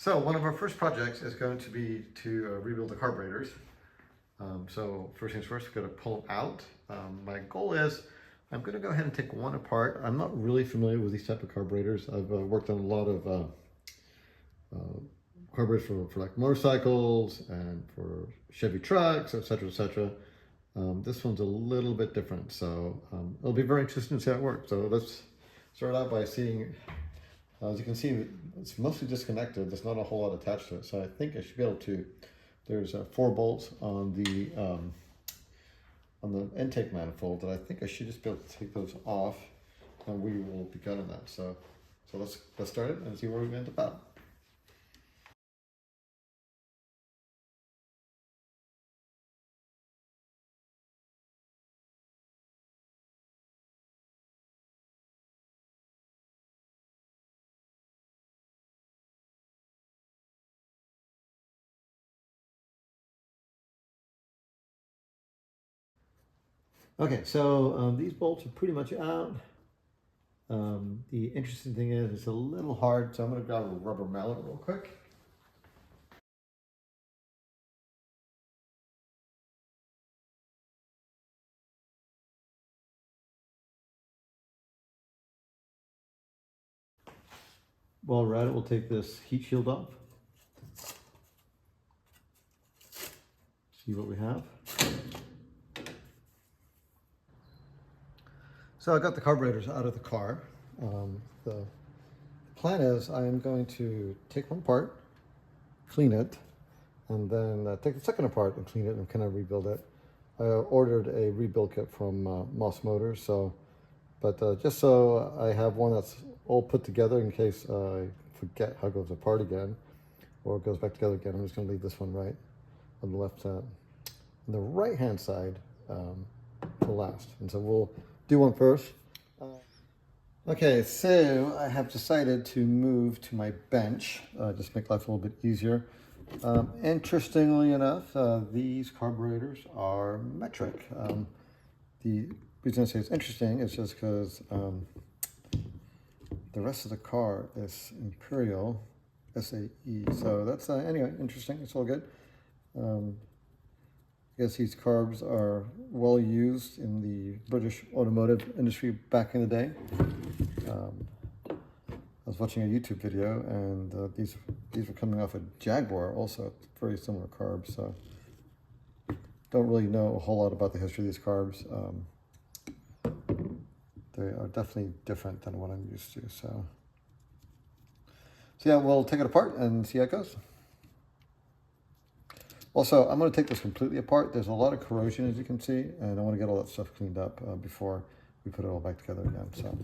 So one of our first projects is going to be to rebuild the carburetors. So first things first, we're going to pull them out. My goal is I'm going to go ahead and take one apart. I'm not really familiar with these type of carburetors. I've worked on a lot of carburetors for like motorcycles and for Chevy trucks, etc., etc. This one's a little bit different, so it'll be very interesting to see how it works. So let's start out by seeing. As you can see, it's mostly disconnected. There's not a whole lot attached to it. So I think I should be able to, there's 4 bolts on the intake manifold that I think I should just be able to take those off, and we will be done on that. So let's start it and see where we end up at. Okay, so these bolts are pretty much out. The interesting thing is it's a little hard, so I'm going to grab a rubber mallet real quick. While we're at it, we'll take this heat shield off. See what we have. So I got the carburetors out of the car. The plan is I am going to take one apart, clean it, and then take the second apart and clean it and kind of rebuild it. I ordered a rebuild kit from Moss Motors, but just so I have one that's all put together in case I forget how it goes apart again or it goes back together again. I'm just going to leave this one right on the left side. On the right hand side for last. And so we'll do one first. Okay, so I have decided to move to my bench, just make life a little bit easier. Interestingly enough, these carburetors are metric. The reason I say it's interesting is just because the rest of the car is Imperial SAE. So that's, anyway, interesting. It's all good. I guess these carbs are well used in the British automotive industry back in the day. I was watching a YouTube video, and these were coming off a Jaguar, also very similar carbs. So don't really know a whole lot about the history of these carbs. They are definitely different than what I'm used to. So yeah, we'll take it apart and see how it goes. Also, I'm going to take this completely apart. There's a lot of corrosion, as you can see, and I want to get all that stuff cleaned up before we put it all back together again. So.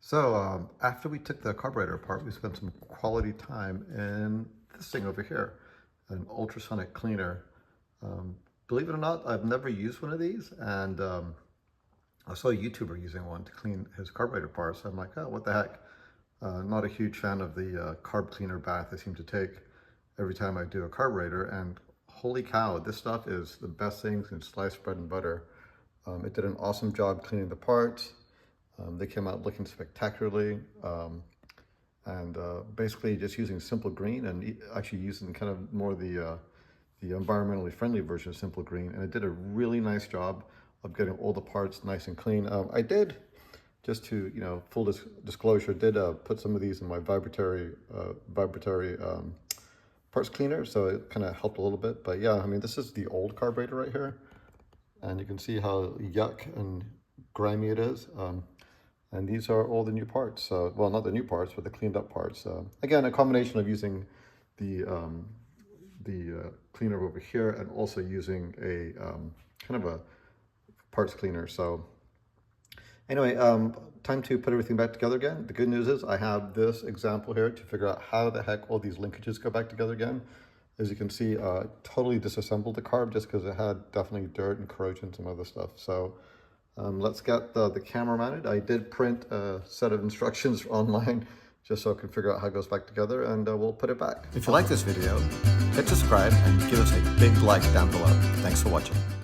So after we took the carburetor apart, we spent some quality time in this thing over here, an ultrasonic cleaner. Believe it or not, I've never used one of these, and I saw a YouTuber using one to clean his carburetor parts. I'm like, oh, what the heck? Not a huge fan of the carb cleaner bath I seem to take every time I do a carburetor, and holy cow, this stuff is the best thing since sliced bread and butter. It did an awesome job cleaning the parts. They came out looking spectacularly, and basically just using Simple Green and actually using kind of more the environmentally friendly version of Simple Green, and it did a really nice job of getting all the parts nice and clean. I did, just to, you know, full disclosure, did put some of these in my vibratory parts cleaner, so it kind of helped a little bit. But yeah, I mean, this is the old carburetor right here, and you can see how yuck and grimy it is. And these are all the new parts. Well, not the new parts, but the cleaned up parts. Again, a combination of using the cleaner over here and also using a kind of a parts cleaner. So anyway, time to put everything back together again. The good news is I have this example here to figure out how the heck all these linkages go back together again. As you can see, totally disassembled the carb just because it had definitely dirt and corrosion and some other stuff. So let's get the camera mounted. I did print a set of instructions online just so I can figure out how it goes back together, and we'll put it back. If you like this video, hit subscribe and give us a big like down below. Thanks for watching.